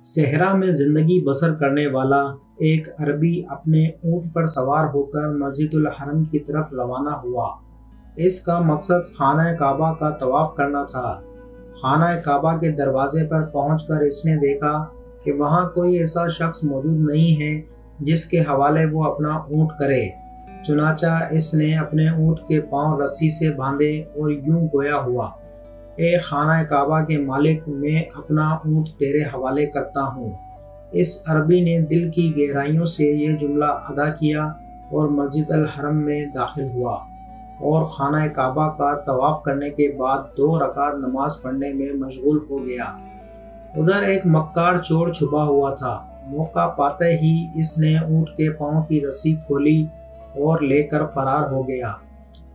صحرا میں زندگی بسر کرنے والا ایک عربی اپنے اونٹ پر سوار ہو کر مسجد الحرم کی طرف روانہ ہوا۔ اس کا مقصد خانہ کعبہ کا طواف کرنا تھا۔ خانہ کعبہ کے دروازے پر پہنچ کر اس نے دیکھا کہ وہاں کوئی ایسا شخص موجود نہیں ہے جس کے حوالے وہ اپنا اونٹ کرے۔ چنانچہ اس نے اپنے اونٹ کے پاؤں رسی سے باندھے اور یوں گویا ہوا: اے خانہ کعبہ کے مالک، میں اپنا اونٹ تیرے حوالے کرتا ہوں۔ اس عربی نے دل کی گہرائیوں سے یہ جملہ ادا کیا اور مسجد الحرم میں داخل ہوا اور خانہ کعبہ کا طواف کرنے کے بعد 2 رکعت نماز پڑھنے میں مشغول ہو گیا۔ ادھر ایک مکار چور چھپا ہوا تھا۔ موقع پاتے ہی اس نے اونٹ کے پاؤں کی رسی کھولی اور لے کر فرار ہو گیا۔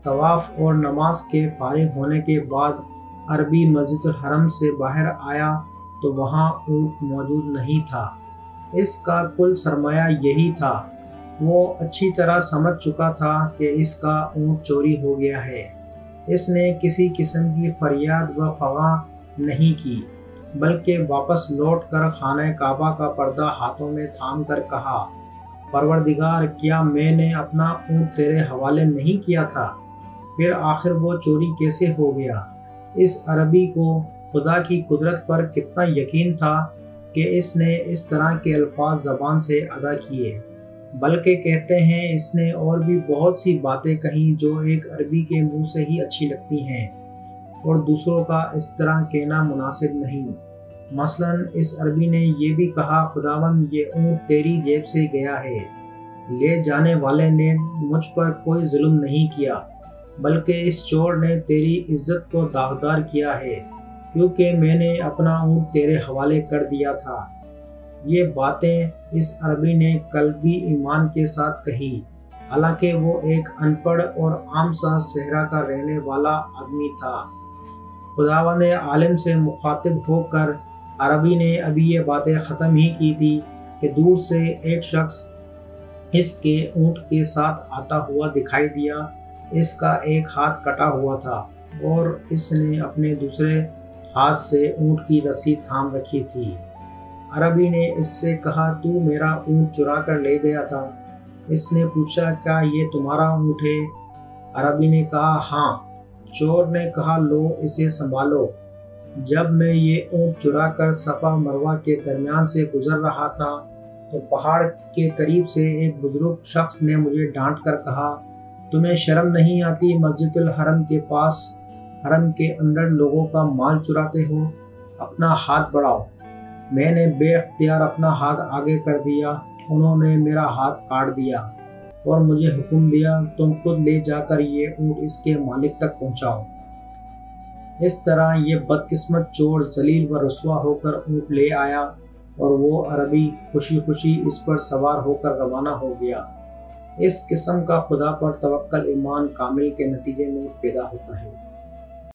طواف اور نماز کے فارغ ہونے کے بعد عربی مسجد الحرم سے باہر آیا تو وہاں اونٹ موجود نہیں تھا۔ اس کا کل سرمایہ یہی تھا۔ وہ اچھی طرح سمجھ چکا تھا کہ اس کا اونٹ چوری ہو گیا ہے۔ اس نے کسی قسم کی فریاد و فغاں نہیں کی، بلکہ واپس لوٹ کر خانہ کعبہ کا پردہ ہاتھوں میں تھام کر کہا: پروردگار، کیا میں نے اپنا اونٹ تیرے حوالے نہیں کیا تھا؟ پھر آخر وہ چوری کیسے ہو گیا؟ اس عربی کو خدا کی قدرت پر کتنا یقین تھا کہ اس نے اس طرح کے الفاظ زبان سے ادا کیے۔ بلکہ کہتے ہیں اس نے اور بھی بہت سی باتیں کہیں جو ایک عربی کے منہ سے ہی اچھی لگتی ہیں اور دوسروں کا اس طرح کہنا مناسب نہیں۔ مثلا اس عربی نے یہ بھی کہا: خداوند، یہ اونٹ تیری جیب سے گیا ہے۔ لے جانے والے نے مجھ پر کوئی ظلم نہیں کیا، بلکہ اس چور نے تیری عزت کو داغدار کیا ہے، کیونکہ میں نے اپنا اونٹ تیرے حوالے کر دیا تھا۔ یہ باتیں اس عربی نے قلبی ایمان کے ساتھ کہی، حالانکہ وہ ایک ان پڑھ اور عام سا صحرا کا رہنے والا آدمی تھا۔ خداوند عالم سے مخاطب ہو کر عربی نے ابھی یہ باتیں ختم ہی کی تھی کہ دور سے ایک شخص اس کے اونٹ کے ساتھ آتا ہوا دکھائی دیا۔ اس کا ایک ہاتھ کٹا ہوا تھا اور اس نے اپنے دوسرے ہاتھ سے اونٹ کی رسی تھام رکھی تھی۔ عربی نے اس سے کہا: تو میرا اونٹ چرا کر لے گیا تھا؟ اس نے پوچھا: کیا یہ تمہارا اونٹ ہے؟ عربی نے کہا: ہاں۔ چور نے کہا: لو اسے سنبھالو۔ جب میں یہ اونٹ چرا کر صفا مروہ کے درمیان سے گزر رہا تھا تو پہاڑ کے قریب سے ایک بزرگ شخص نے مجھے ڈانٹ کر کہا: تمہیں شرم نہیں آتی مسجد الحرم کے پاس حرم کے اندر لوگوں کا مال چراتے ہو؟ اپنا ہاتھ بڑھاؤ۔ میں نے بے اختیار اپنا ہاتھ آگے کر دیا۔ انہوں نے میرا ہاتھ کاٹ دیا اور مجھے حکم دیا: تم خود لے جا کر یہ اونٹ اس کے مالک تک پہنچاؤ۔ اس طرح یہ بدقسمت چور ذلیل و رسوا ہو کر اونٹ لے آیا اور وہ عربی خوشی خوشی اس پر سوار ہو کر روانہ ہو گیا۔ اس قسم کا خدا پر توکل ایمان کامل کے نتیجے میں پیدا ہوتا ہے۔